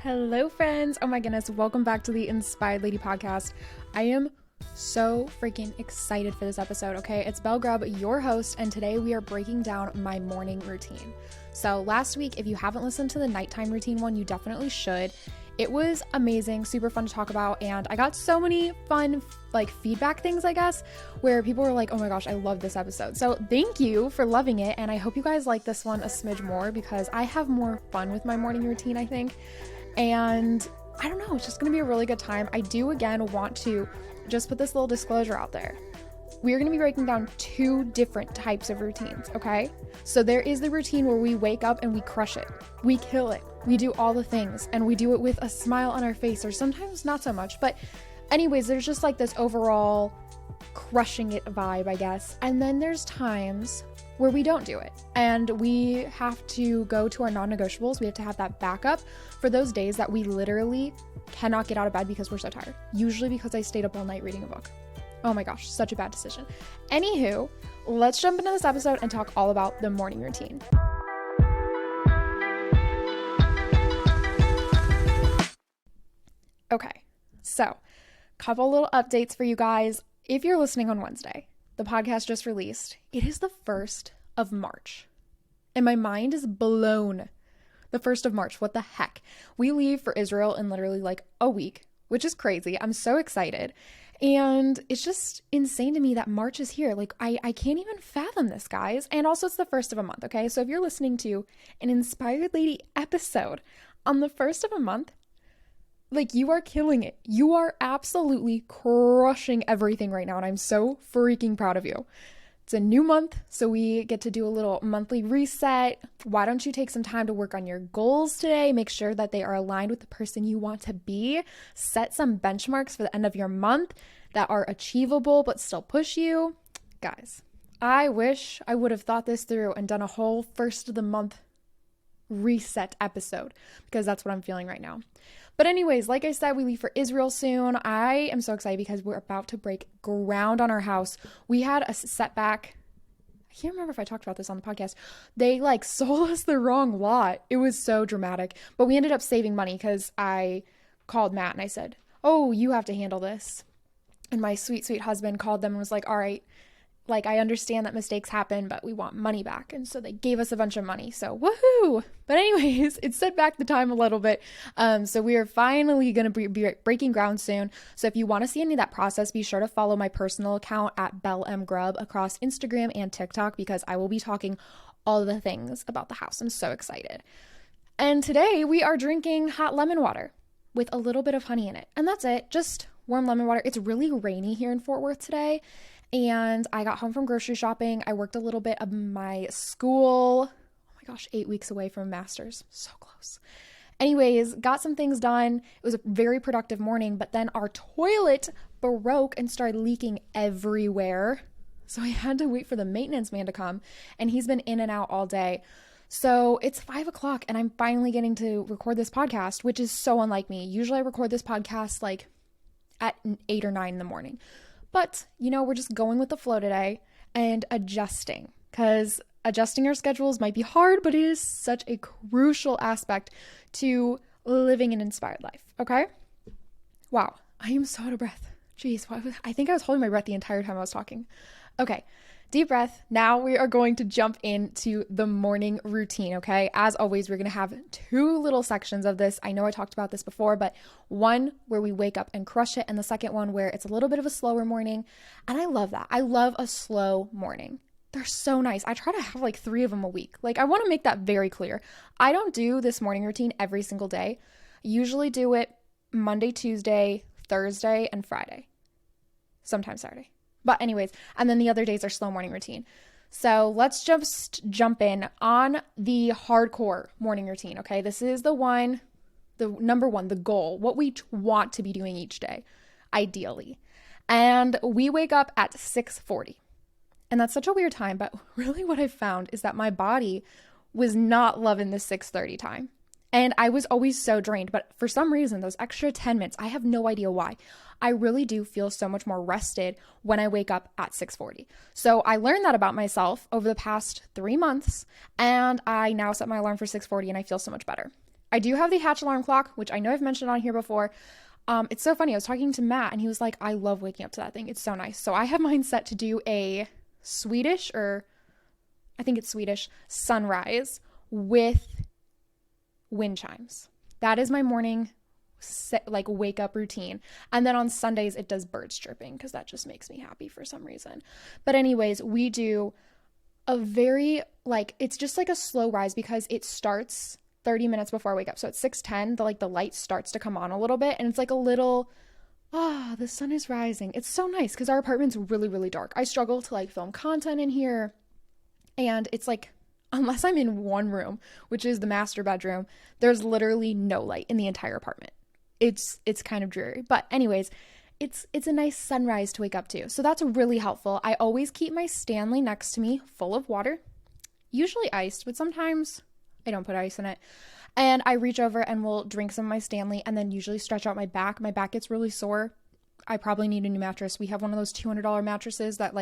Hello, friends. Oh my goodness. Welcome back to the Inspired Lady podcast. I am so freaking excited for this episode, okay? It's Belle, your host, and today we are breaking down my morning routine. So last week, if you haven't listened to the nighttime routine one, you definitely should. It was amazing, super fun to talk about, and I got so many fun feedback things, I guess, where people were like, oh my gosh, I love this episode. So thank you for loving it, and I hope you guys like this one a smidge more because I have more fun with my morning routine, I think. And I don't know, it's just gonna be a really good time. I do again want to just put this little disclosure out there. We're gonna be breaking down two different types of routines, okay? So there is the routine where we wake up and we crush it. We kill it. We do all the things and we do it with a smile on our face, or sometimes not so much. But anyways, there's just like this overall crushing it vibe, I guess. And then there's times where we don't do it and we have to go to our non-negotiables. We have to have that backup for those days that we literally cannot get out of bed because we're so tired. Usually because I stayed up all night reading a book. Oh my gosh, such a bad decision. Anywho, let's jump into this episode and talk all about the morning routine. Okay, so couple little updates for you guys. If you're listening on Wednesday, the podcast just released. It is the 1st of March. And my mind is blown. The 1st of March. What the heck? We leave for Israel in literally like a week, which is crazy. I'm so excited. And it's just insane to me that March is here. Like, I can't even fathom this, guys. And also, it's the 1st of a month, okay? So if you're listening to an Inspired Lady episode on the 1st of a month, like, you are killing it. You are absolutely crushing everything right now, and I'm so freaking proud of you. It's a new month, so we get to do a little monthly reset. Why don't you take some time to work on your goals today? Make sure that they are aligned with the person you want to be. Set some benchmarks for the end of your month that are achievable but still push you. Guys, I wish I would have thought this through and done a whole first of the month reset episode, because that's what I'm feeling right now. But anyways, like I said, we leave for Israel soon. I am so excited because we're about to break ground on our house. We had a setback. I can't remember if I talked about this on the podcast. They sold us the wrong lot. It was so dramatic. But we ended up saving money because I called Matt and I said, oh, you have to handle this. And my sweet, sweet husband called them and was like, all right, I understand that mistakes happen, but we want money back. And so they gave us a bunch of money. So woohoo! But anyways, it set back the time a little bit. So we are finally going to be breaking ground soon. So if you want to see any of that process, be sure to follow my personal account at Belle Grub across Instagram and TikTok, because I will be talking all the things about the house. I'm so excited. And today we are drinking hot lemon water with a little bit of honey in it. And that's it. Just warm lemon water. It's really rainy here in Fort Worth today. And I got home from grocery shopping. I worked a little bit of my school. Oh my gosh, 8 weeks away from a master's. So close. Anyways, got some things done. It was a very productive morning, but then our toilet broke and started leaking everywhere. So I had to wait for the maintenance man to come, and he's been in and out all day. So it's 5 o'clock and I'm finally getting to record this podcast, which is so unlike me. Usually I record this podcast at 8 or 9 in the morning. But, we're just going with the flow today and adjusting, because adjusting our schedules might be hard, but it is such a crucial aspect to living an inspired life, okay? Wow, I am so out of breath. Jeez, I think I was holding my breath the entire time I was talking. Okay, deep breath. Now we are going to jump into the morning routine, okay? As always, we're going to have two little sections of this. I know I talked about this before, but one where we wake up and crush it, and the second one where it's a little bit of a slower morning. And I love that. I love a slow morning. They're so nice. I try to have 3 of them a week. I want to make that very clear. I don't do this morning routine every single day. I usually do it Monday, Tuesday, Thursday, and Friday. Sometimes Saturday. But anyways, and then the other days are slow morning routine. So let's just jump in on the hardcore morning routine, okay? This is the number one, the goal, what we want to be doing each day, ideally. And we wake up at 6:40. And that's such a weird time, but really what I found is that my body was not loving the 6:30 time. And I was always so drained, but for some reason, those extra 10 minutes, I have no idea why. I really do feel so much more rested when I wake up at 6:40. So I learned that about myself over the past 3 months, and I now set my alarm for 6:40 and I feel so much better. I do have the Hatch alarm clock, which I know I've mentioned on here before. It's so funny. I was talking to Matt and he was like, I love waking up to that thing. It's so nice. So I have mine set to do a Swedish, or I think it's Swedish, sunrise with wind chimes. That is my morning wake up routine. And then on Sundays it does birds chirping because that just makes me happy for some reason. But anyways, we do a very it's just like a slow rise because it starts 30 minutes before I wake up. So at 6:10, the light starts to come on a little bit and it's like a little the sun is rising. It's so nice because our apartment's really, really dark. I struggle to film content in here. And it's unless I'm in one room, which is the master bedroom, there's literally no light in the entire apartment. It's kind of dreary. But anyways, it's a nice sunrise to wake up to. So that's really helpful. I always keep my Stanley next to me full of water, usually iced, but sometimes I don't put ice in it. And I reach over and will drink some of my Stanley and then usually stretch out my back. My back gets really sore. I probably need a new mattress. We have one of those $200 mattresses that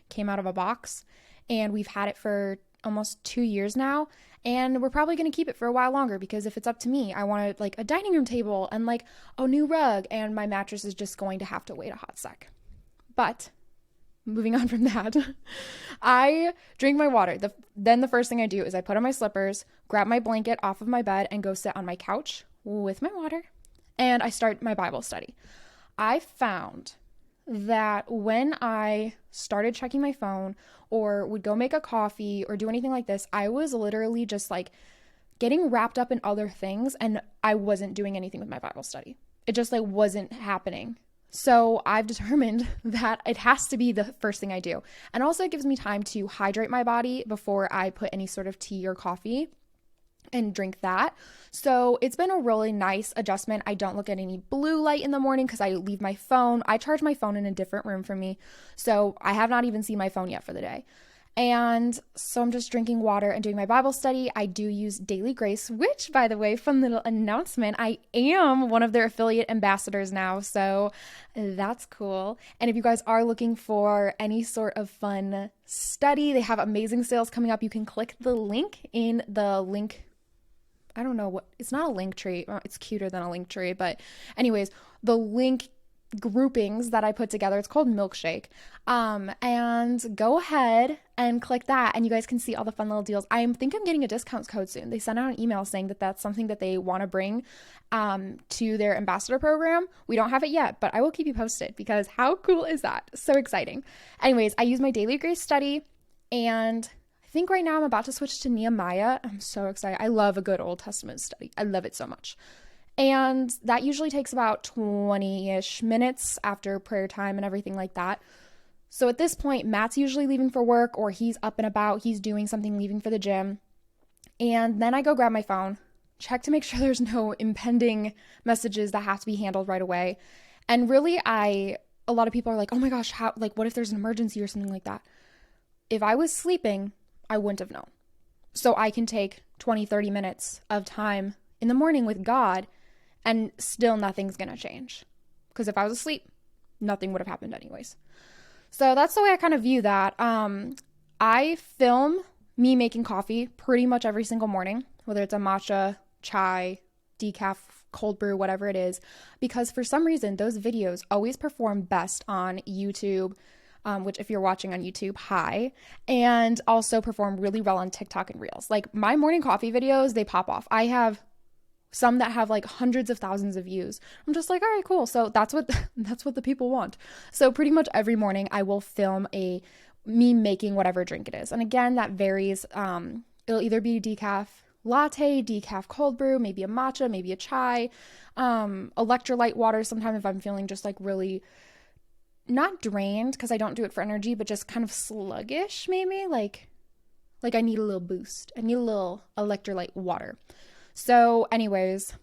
came out of a box, and we've had it for almost 2 years now, and we're probably going to keep it for a while longer because if it's up to me, I want a dining room table and a new rug, and my mattress is just going to have to wait a hot sec. But moving on from that, I drink my water. Then the first thing I do is I put on my slippers, grab my blanket off of my bed, and go sit on my couch with my water, and I start my Bible study. I found that when I started checking my phone or would go make a coffee or do anything like this, I was literally just getting wrapped up in other things, and I wasn't doing anything with my Bible study. It just wasn't happening. So I've determined that it has to be the first thing I do. And also it gives me time to hydrate my body before I put any sort of tea or coffee and drink that. So it's been a really nice adjustment. I don't look at any blue light in the morning because I leave my phone. I charge my phone in a different room from me. So I have not even seen my phone yet for the day. And so I'm just drinking water and doing my Bible study. I do use Daily Grace, which, by the way, fun little announcement, I am one of their affiliate ambassadors now. So that's cool. And if you guys are looking for any sort of fun study, they have amazing sales coming up. You can click the link in the link. I don't know what, it's not a link tree. It's cuter than a link tree. But anyways, the link groupings that I put together, it's called Milkshake. And go ahead and click that and you guys can see all the fun little deals. I think I'm getting a discount code soon. They sent out an email saying that that's something that they want to bring to their ambassador program. We don't have it yet, but I will keep you posted because how cool is that? So exciting. Anyways, I use my Daily Grace study, and I think right now I'm about to switch to Nehemiah. I'm so excited. I love a good Old Testament study. I love it so much. And that usually takes about 20-ish minutes after prayer time and everything like that. So at this point, Matt's usually leaving for work or he's up and about, he's doing something, leaving for the gym. And then I go grab my phone, check to make sure there's no impending messages that have to be handled right away. And really, a lot of people are like, oh my gosh, what if there's an emergency or something like that? If I was sleeping, I wouldn't have known. So I can take 20, 30 minutes of time in the morning with God and still nothing's going to change. Because if I was asleep, nothing would have happened anyways. So that's the way I kind of view that. I film me making coffee pretty much every single morning, whether it's a matcha, chai, decaf, cold brew, whatever it is, because for some reason, those videos always perform best on YouTube, which if you're watching on YouTube, hi, and also perform really well on TikTok and Reels. Like my morning coffee videos, they pop off. I have some that have hundreds of thousands of views. I'm just like, all right, cool. So that's what the people want. So pretty much every morning I will film me making whatever drink it is. And again, that varies. It'll either be decaf latte, decaf cold brew, maybe a matcha, maybe a chai, electrolyte water. Sometimes if I'm feeling just really not drained, because I don't do it for energy, but just kind of sluggish, maybe like I need a little boost. I need a little electrolyte water. So anyways,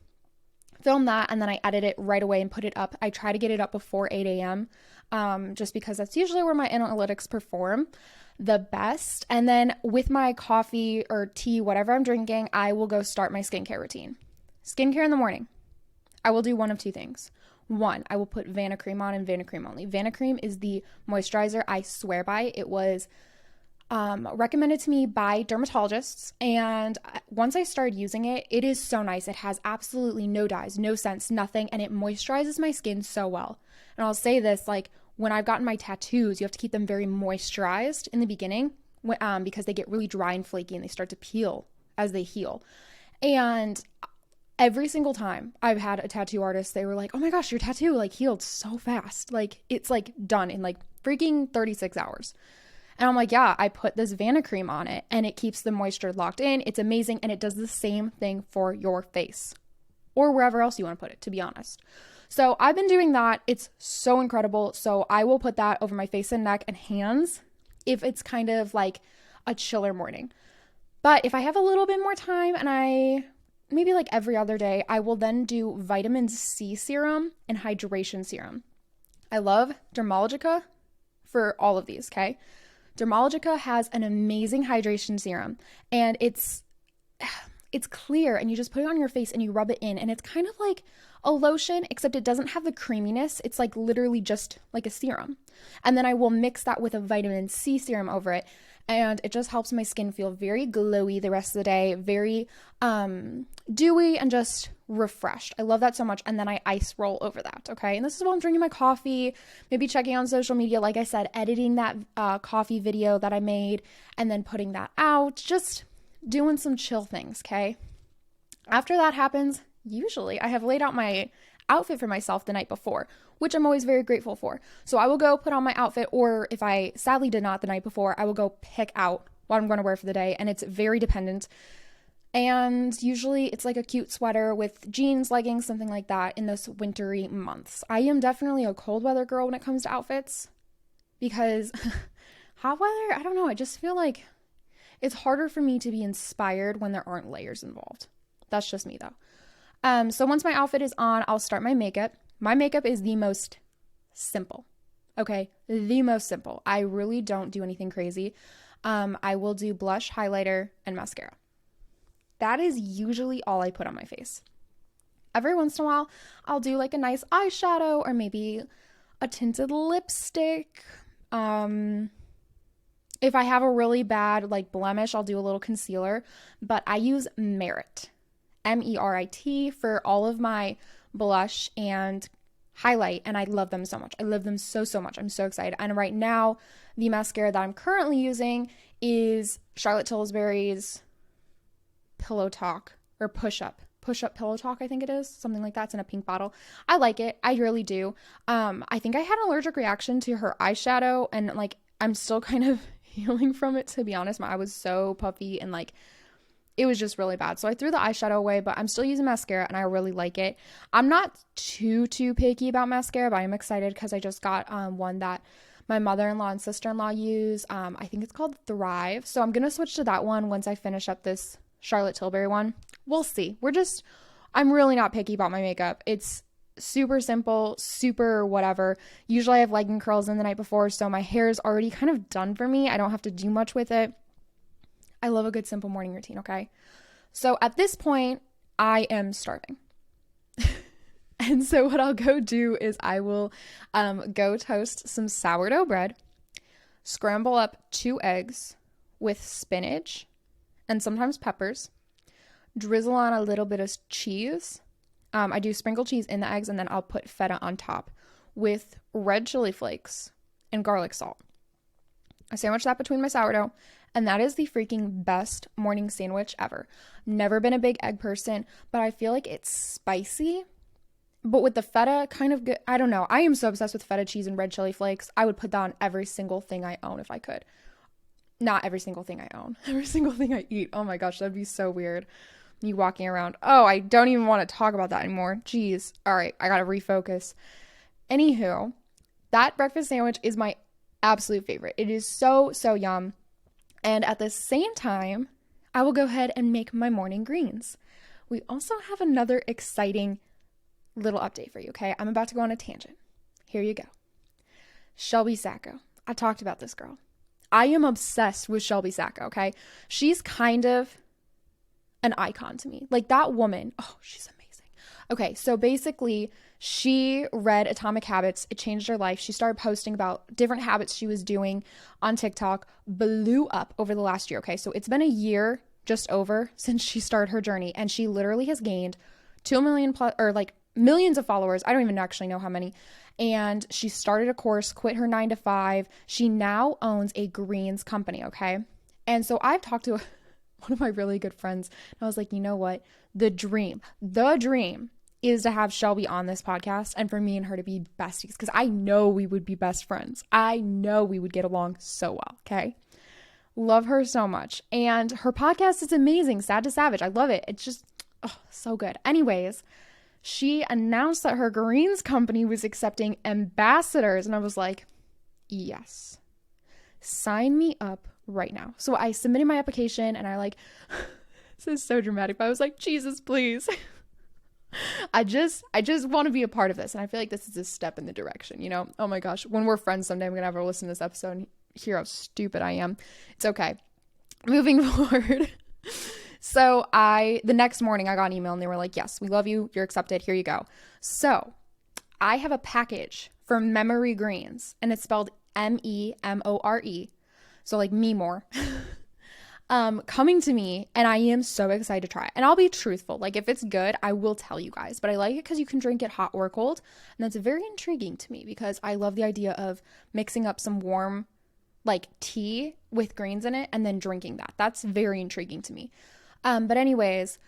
film that and then I edit it right away and put it up. I try to get it up before 8 a.m. Just because that's usually where my analytics perform the best. And then with my coffee or tea, whatever I'm drinking, I will go start my skincare routine. Skincare in the morning. I will do one of two things. One, I will put Vanna Cream on and Vanna Cream only. Vanna Cream is the moisturizer I swear by. recommended to me by dermatologists. And once I started using it, it is so nice. It has absolutely no dyes, no scents, nothing, and it moisturizes my skin so well. And I'll say this, like when I've gotten my tattoos, you have to keep them very moisturized in the beginning because they get really dry and flaky and they start to peel as they heal. And every single time I've had a tattoo artist, they were like, oh my gosh, your tattoo like healed so fast. Like it's like done in like freaking 36 hours. And I'm like, yeah, I put this Vanna cream on it and it keeps the moisture locked in. It's amazing. And it does the same thing for your face or wherever else you want to put it, to be honest. So I've been doing that. It's so incredible. So I will put that over my face and neck and hands if it's kind of like a chiller morning. But if I have a little bit more time and maybe like every other day, I will then do vitamin C serum and hydration serum. I love Dermalogica for all of these, okay? Dermalogica has an amazing hydration serum and it's clear and you just put it on your face and you rub it in and it's kind of like a lotion, except it doesn't have the creaminess. It's like literally just like a serum. And then I will mix that with a vitamin C serum over it. And it just helps my skin feel very glowy the rest of the day, very dewy and just refreshed. I love that so much. And then I ice roll over that, okay? And this is while I'm drinking my coffee, maybe checking on social media, like I said, editing that coffee video that I made and then putting that out, just doing some chill things, okay? After that happens, usually I have laid out my outfit for myself the night before, which I'm always very grateful for. So I will go put on my outfit, or if I sadly did not the night before, I will go pick out what I'm going to wear for the day, and it's very dependent. And usually it's like a cute sweater with jeans, leggings, something like that in those wintry months. I am definitely a cold weather girl when it comes to outfits because hot weather, I don't know, I just feel like it's harder for me to be inspired when there aren't layers involved. That's just me though. So once my outfit is on, I'll start my makeup. My makeup is the most simple, okay? The most simple. I really don't do anything crazy. I will do blush, highlighter, and mascara. That is usually all I put on my face. Every once in a while, I'll do like a nice eyeshadow or maybe a tinted lipstick. If I have a really bad like blemish, I'll do a little concealer, but I use Merit. Merit for all of my blush and highlight, and I love them so much. I love them so much. I'm so excited. And right now, the mascara that I'm currently using is Charlotte Tilbury's Pillow Talk or Push Up Pillow Talk, I think it is. Something like that. It's in a pink bottle. I like it. I really do. I think I had an allergic reaction to her eyeshadow, and like I'm still kind of healing from it, to be honest. My eye was so puffy and like it was just really bad. So I threw the eyeshadow away, but I'm still using mascara and I really like it. I'm not too picky about mascara, but I'm excited because I just got one that my mother-in-law and sister-in-law use. I think it's called Thrive. So I'm going to switch to that one once I finish up this Charlotte Tilbury one. We'll see. I'm really not picky about my makeup. It's super simple, super whatever. Usually I have legging curls in the night before, so my hair is already kind of done for me. I don't have to do much with it. I love a good simple morning routine, okay? So at this point, I am starving. And so what I'll go do is I will go toast some sourdough bread, scramble up 2 eggs with spinach and sometimes peppers, drizzle on a little bit of cheese. I do sprinkle cheese in the eggs, and then I'll put feta on top with red chili flakes and garlic salt. I sandwich that between my sourdough, and that is the freaking best morning sandwich ever. Never been a big egg person, but I feel like it's spicy. But with the feta, kind of good. I don't know. I am so obsessed with feta cheese and red chili flakes. I would put that on every single thing I own if I could. Not every single thing I own. Every single thing I eat. Oh my gosh, that'd be so weird. Me walking around. Oh, I don't even want to talk about that anymore. Jeez. All right, I gotta refocus. Anywho, that breakfast sandwich is my absolute favorite. It is so yum. And at the same time, I will go ahead and make my morning greens. We also have another exciting little update for you, okay? I'm about to go on a tangent. Here you go. Shelby Sacco. I talked about this girl. I am obsessed with Shelby Sacco, okay? She's kind of an icon to me. Like that woman, oh, she's amazing. Okay, so basically, she read Atomic Habits. It changed her life. She started posting about different habits she was doing on TikTok, blew up over the last year. Okay, so it's been a year just over since she started her journey, and she literally has gained 2 million plus, or like millions of followers. I don't even actually know how many. And she started a course, quit her 9 to 5. She now owns a greens company. Okay, and so I've talked to one of my really good friends, and I was like, you know what? The dream is to have Shelby on this podcast and for me and her to be besties, because I know we would be best friends. I know we would get along so well, okay? Love her so much. And her podcast is amazing, Sad to Savage. I love it. It's just so good. Anyways, she announced that her greens company was accepting ambassadors, and I was like, yes, sign me up right now. So I submitted my application, and I like, this is so dramatic, but I was like, Jesus, please. I just want to be a part of this. And I feel like this is a step in the direction, you know? Oh my gosh. When we're friends someday, I'm going to have her listen to this episode and hear how stupid I am. It's okay. Moving forward. So the next morning I got an email and they were like, yes, we love you. You're accepted. Here you go. So I have a package for Memory Greens, and it's spelled MEMORE. So like me more. Coming to me, and I am so excited to try it. And I'll be truthful. Like, if it's good, I will tell you guys. But I like it because you can drink it hot or cold. And that's very intriguing to me because I love the idea of mixing up some warm, like, tea with greens in it and then drinking that. That's very intriguing to me. But anyways,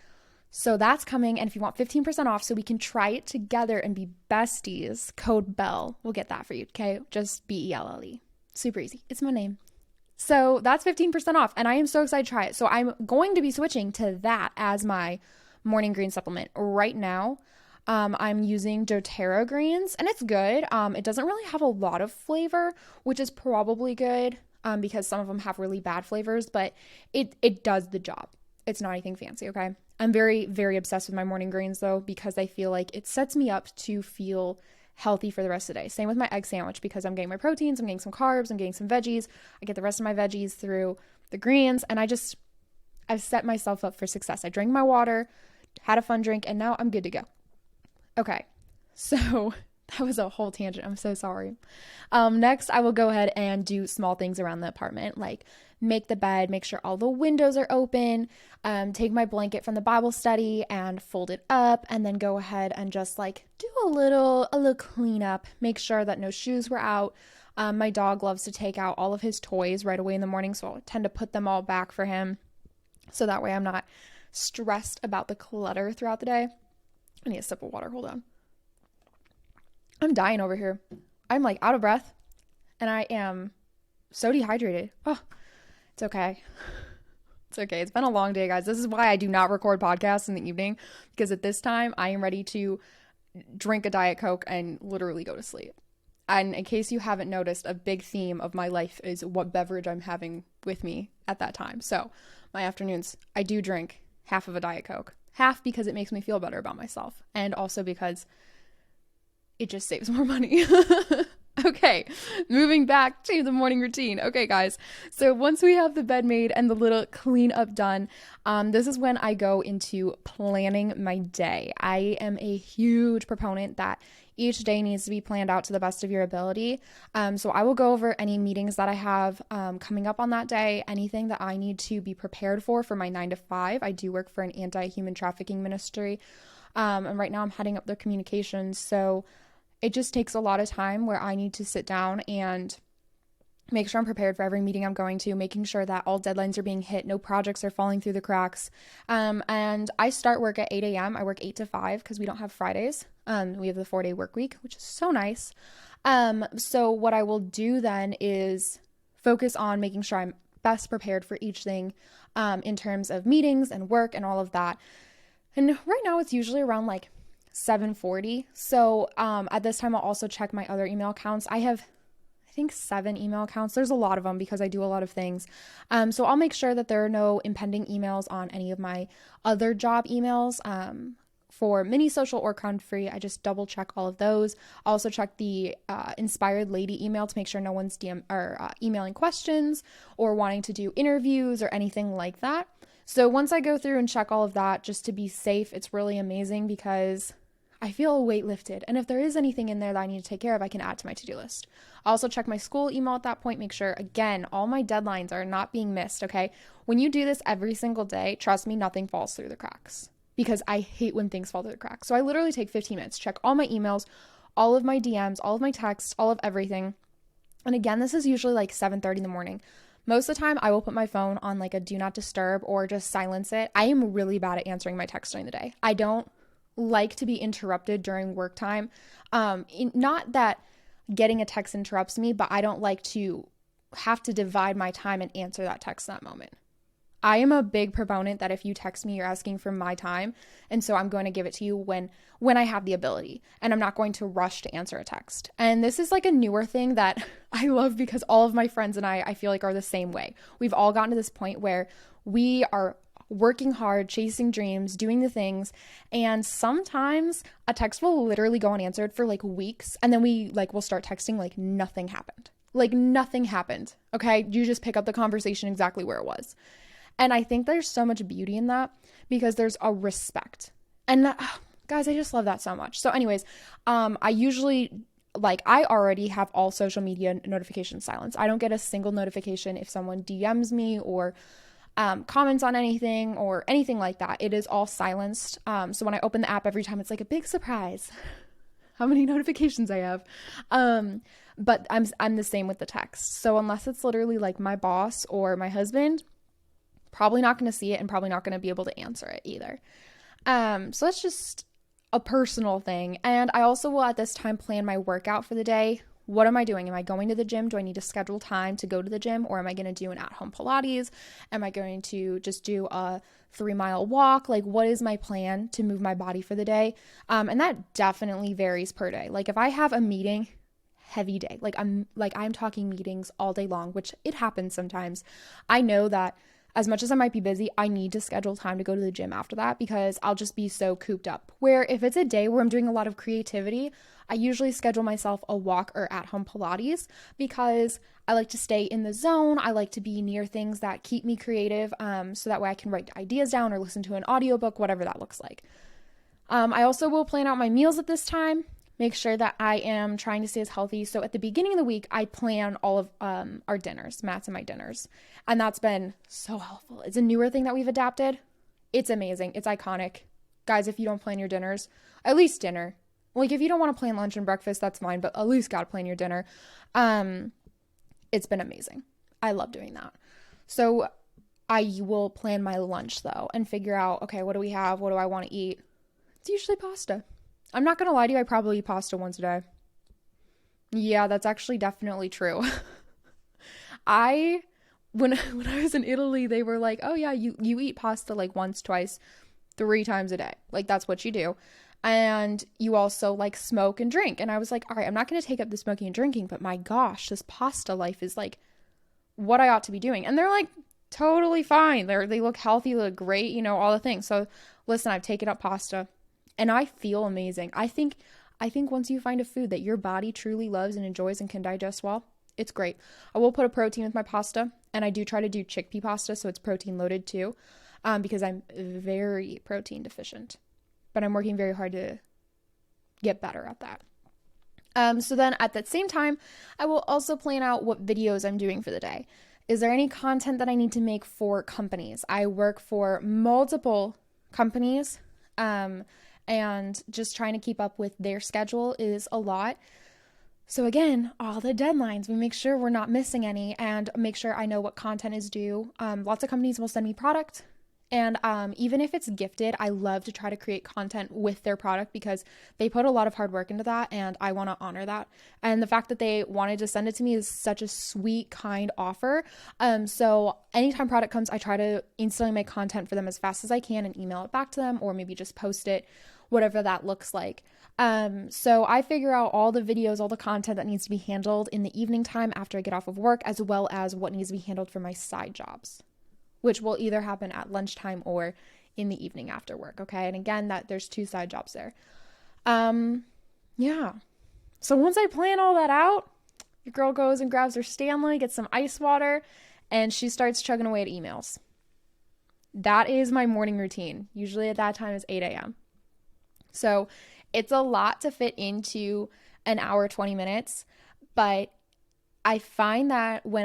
so that's coming. And if you want 15% off so we can try it together and be besties, code Belle. We'll get that for you, okay? Just BELLE. Super easy. It's my name. So that's 15% off, and I am so excited to try it. So I'm going to be switching to that as my morning green supplement. Right now, I'm using doTERRA greens, and it's good. It doesn't really have a lot of flavor, which is probably good because some of them have really bad flavors, but it does the job. It's not anything fancy, okay? I'm very, very obsessed with my morning greens, though, because I feel like it sets me up to feel healthy for the rest of the day. Same with my egg sandwich, because I'm getting my proteins, I'm getting some carbs, I'm getting some veggies. I get the rest of my veggies through the greens, and I've set myself up for success. I drank my water, had a fun drink, and now I'm good to go. Okay, so that was a whole tangent. I'm so sorry. Next, I will go ahead and do small things around the apartment, like make the bed, make sure all the windows are open, take my blanket from the Bible study and fold it up, and then go ahead and just like do a little cleanup, make sure that no shoes were out. My dog loves to take out all of his toys right away in the morning, so I tend to put them all back for him, so that way I'm not stressed about the clutter throughout the day. I need a sip of water. Hold on. I'm dying over here. I'm like out of breath, and I am so dehydrated. Oh, it's okay. It's okay. It's been a long day, guys. This is why I do not record podcasts in the evening, because at this time I am ready to drink a Diet Coke and literally go to sleep. And in case you haven't noticed, a big theme of my life is what beverage I'm having with me at that time. So my afternoons, I do drink half of a Diet Coke. Half because it makes me feel better about myself, and also because it just saves more money. Okay, moving back to the morning routine. Okay, guys, so once we have the bed made and the little cleanup done, this is when I go into planning my day. I am a huge proponent that each day needs to be planned out to the best of your ability. So I will go over any meetings that I have coming up on that day, anything that I need to be prepared for my 9 to 5. I do work for an anti-human trafficking ministry, and right now I'm heading up their communications, so it just takes a lot of time where I need to sit down and make sure I'm prepared for every meeting I'm going to, making sure that all deadlines are being hit, no projects are falling through the cracks. And I start work at 8 a.m. I work 8 to 5 because we don't have Fridays. We have the 4-day work week, which is so nice. So what I will do then is focus on making sure I'm best prepared for each thing in terms of meetings and work and all of that. And right now it's usually around like 7:40. So at this time, I'll also check my other email accounts. I have, I think, 7 email accounts. There's a lot of them because I do a lot of things. So I'll make sure that there are no impending emails on any of my other job emails. For mini social or Crown Free, I just double check all of those. I also check the Inspired Lady email to make sure no one's emailing questions or wanting to do interviews or anything like that. So once I go through and check all of that, just to be safe, it's really amazing because I feel a weight lifted. And if there is anything in there that I need to take care of, I can add to my to-do list. I also check my school email at that point, make sure, again, all my deadlines are not being missed, okay? When you do this every single day, trust me, nothing falls through the cracks, because I hate when things fall through the cracks. So I literally take 15 minutes, check all my emails, all of my DMs, all of my texts, all of everything. And again, this is usually like 7:30 in the morning. Most of the time, I will put my phone on like a do not disturb or just silence it. I am really bad at answering my texts during the day. I don't like to be interrupted during work time. Not that getting a text interrupts me, but I don't like to have to divide my time and answer that text in that moment. I am a big proponent that if you text me, you're asking for my time. And so I'm going to give it to you when I have the ability, and I'm not going to rush to answer a text. And this is like a newer thing that I love, because all of my friends and I feel like are the same way. We've all gotten to this point where we are working hard, chasing dreams, doing the things. And sometimes a text will literally go unanswered for like weeks. And then we'll start texting like nothing happened. Like nothing happened. Okay. You just pick up the conversation exactly where it was. And I think there's so much beauty in that, because there's a respect. And guys, I just love that so much. So anyways, I usually, I already have all social media notifications silenced. I don't get a single notification if someone DMs me or comments on anything or anything like that. It is all silenced. So when I open the app every time, it's like a big surprise how many notifications I have. But I'm the same with the text. So unless it's literally like my boss or my husband, probably not going to see it and probably not going to be able to answer it either. So that's just a personal thing. And I also will at this time plan my workout for the day. What am I doing? Am I going to the gym? Do I need to schedule time to go to the gym? Or am I going to do an at-home Pilates? Am I going to just do a 3-mile walk? Like, what is my plan to move my body for the day? And that definitely varies per day. Like if I have a meeting, heavy day, I'm talking meetings all day long, which it happens sometimes. I know that as much as I might be busy, I need to schedule time to go to the gym after that, because I'll just be so cooped up. Where if it's a day where I'm doing a lot of creativity, I usually schedule myself a walk or at-home Pilates, because I like to stay in the zone. I like to be near things that keep me creative, so that way I can write ideas down or listen to an audiobook, whatever that looks like. I also will plan out my meals at this time. Make sure that I am trying to stay as healthy. So at the beginning of the week, I plan all of our dinners, Matt's and my dinners. And that's been so helpful. It's a newer thing that we've adapted. It's amazing. It's iconic. Guys, if you don't plan your dinners, at least dinner. Like if you don't want to plan lunch and breakfast, that's fine, but at least got to plan your dinner. It's been amazing. I love doing that. So I will plan my lunch though and figure out, okay, what do we have? What do I want to eat? It's usually pasta. I'm not going to lie to you, I probably eat pasta once a day. Yeah, that's actually definitely true. When I was in Italy, they were like, oh yeah, you eat pasta like once, twice, 3 times a day. Like that's what you do. And you also like smoke and drink. And I was like, all right, I'm not going to take up the smoking and drinking, but my gosh, this pasta life is like what I ought to be doing. And they're like totally fine. They look healthy, look great, all the things. So listen, I've taken up pasta. And I feel amazing. I think once you find a food that your body truly loves and enjoys and can digest well, it's great. I will put a protein with my pasta, and I do try to do chickpea pasta, so it's protein loaded too, because I'm very protein deficient. But I'm working very hard to get better at that. So then at that same time, I will also plan out what videos I'm doing for the day. Is there any content that I need to make for companies? I work for multiple companies, and just trying to keep up with their schedule is a lot. So again, all the deadlines, we make sure we're not missing any and make sure I know what content is due. Lots of companies will send me product. And even if it's gifted, I love to try to create content with their product because they put a lot of hard work into that and I want to honor that. And the fact that they wanted to send it to me is such a sweet, kind offer. So anytime product comes, I try to instantly make content for them as fast as I can and email it back to them or maybe just post it, whatever that looks like. So I figure out all the videos, all the content that needs to be handled in the evening time after I get off of work, as well as what needs to be handled for my side jobs, which will either happen at lunchtime or in the evening after work. Okay. And again, there's 2 side jobs there. Yeah. So once I plan all that out, your girl goes and grabs her Stanley, gets some ice water, and she starts chugging away at emails. That is my morning routine. Usually at that time is 8 a.m. So It's a lot to fit into an hour, 20 minutes, but I find that when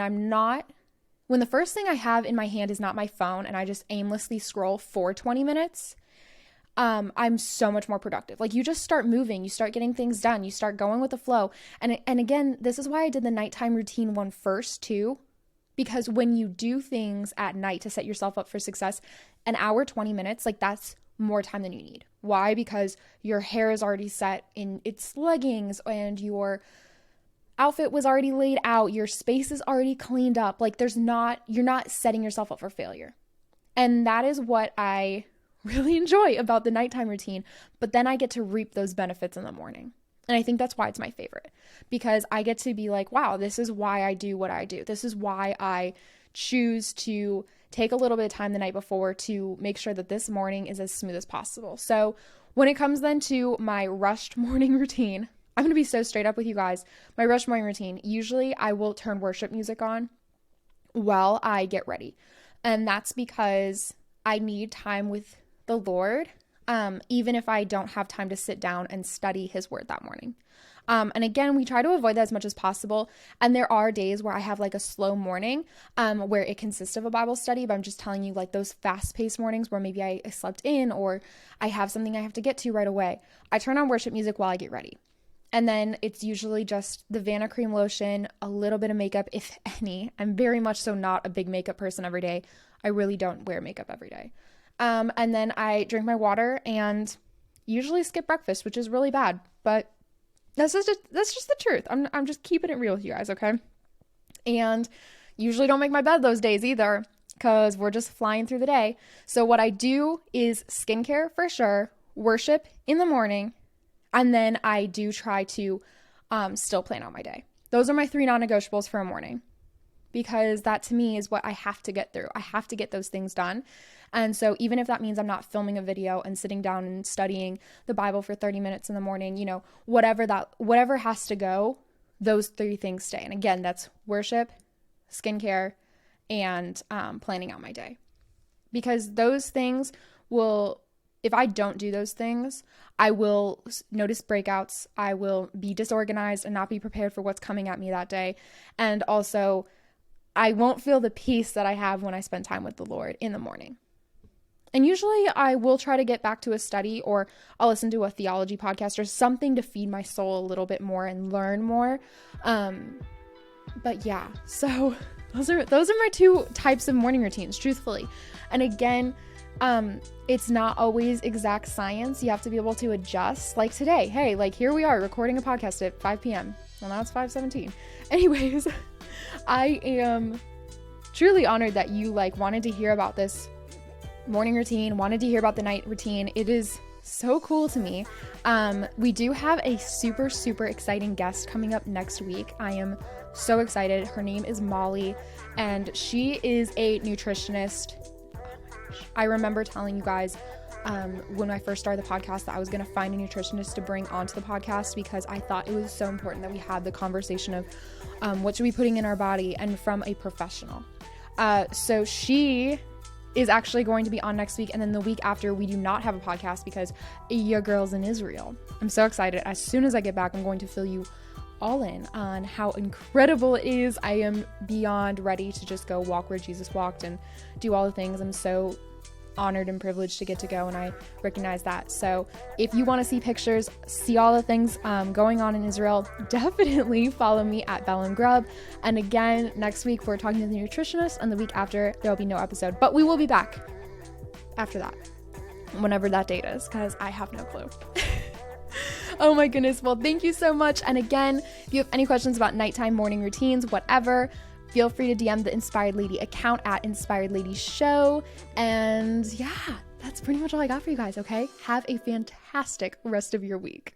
the first thing I have in my hand is not my phone and I just aimlessly scroll for 20 minutes, I'm so much more productive. Like, you just start moving, you start getting things done, you start going with the flow. And again, this is why I did the nighttime routine one first too, because when you do things at night to set yourself up for success, an hour, 20 minutes, like, that's more time than you need. Why? Because your hair is already set in its leggings and your outfit was already laid out, your space is already cleaned up. Like, you're not setting yourself up for failure. And that is what I really enjoy about the nighttime routine, but then I get to reap those benefits in the morning. And I think that's why it's my favorite, because I get to be like, wow, this is why I do what I do. This is why I choose to take a little bit of time the night before to make sure that this morning is as smooth as possible. So when it comes then to my rushed morning routine, I'm going to be so straight up with you guys. My rushed morning routine, usually I will turn worship music on while I get ready. And that's because I need time with the Lord, even if I don't have time to sit down and study his word that morning. And again, we try to avoid that as much as possible. And there are days where I have like a slow morning, where it consists of a Bible study, but I'm just telling you, like, those fast-paced mornings where maybe I slept in or I have something I have to get to right away. I turn on worship music while I get ready. And then it's usually just the Vanna cream lotion, a little bit of makeup, if any. I'm very much so not a big makeup person every day. I really don't wear makeup every day. And then I drink my water and usually skip breakfast, which is really bad, but that's just the truth. I'm just keeping it real with you guys, okay? And usually don't make my bed those days either, because we're just flying through the day. So what I do is skincare for sure, worship in the morning, and then I do try to still plan out my day. Those are my 3 non-negotiables for a morning, because that to me is what I have to get through. I have to get those things done. And so even if that means I'm not filming a video and sitting down and studying the Bible for 30 minutes in the morning, you know, whatever has to go, those 3 things stay. And again, that's worship, skincare, and planning out my day. Because those things will, if I don't do those things, I will notice breakouts. I will be disorganized and not be prepared for what's coming at me that day. And also, I won't feel the peace that I have when I spend time with the Lord in the morning. And usually I will try to get back to a study, or I'll listen to a theology podcast or something to feed my soul a little bit more and learn more. But yeah, so those are my 2 types of morning routines, truthfully. And again, it's not always exact science. You have to be able to adjust. Like today, hey, like here we are recording a podcast at 5 p.m. Well, now it's 5:17. Anyways, I am truly honored that you wanted to hear about this morning routine, wanted to hear about the night routine. It is so cool to me. We do have a super, super exciting guest coming up next week. I am so excited. Her name is Molly, and she is a nutritionist. Oh my gosh. I remember telling you guys when I first started the podcast that I was going to find a nutritionist to bring onto the podcast, because I thought it was so important that we had the conversation of what should we be putting in our body, and from a professional. So she is actually going to be on next week, and then the week after we do not have a podcast because your girl's in Israel. I'm so excited. As soon as I get back, I'm going to fill you all in on how incredible it is. I am beyond ready to just go walk where Jesus walked and do all the things. I'm so honored and privileged to get to go, and I recognize that. So if you want to see pictures, see all the things going on in Israel, definitely follow me at Belle and Grub. And again, next week we're talking to the nutritionist, and the week after there'll be no episode, but we will be back after that, whenever that date is, because I have no clue. Oh my goodness. Well, thank you so much. And again, if you have any questions about nighttime, morning routines, whatever, feel free to DM the Inspired Lady account at Inspired Lady Show. And yeah, that's pretty much all I got for you guys, okay? Have a fantastic rest of your week.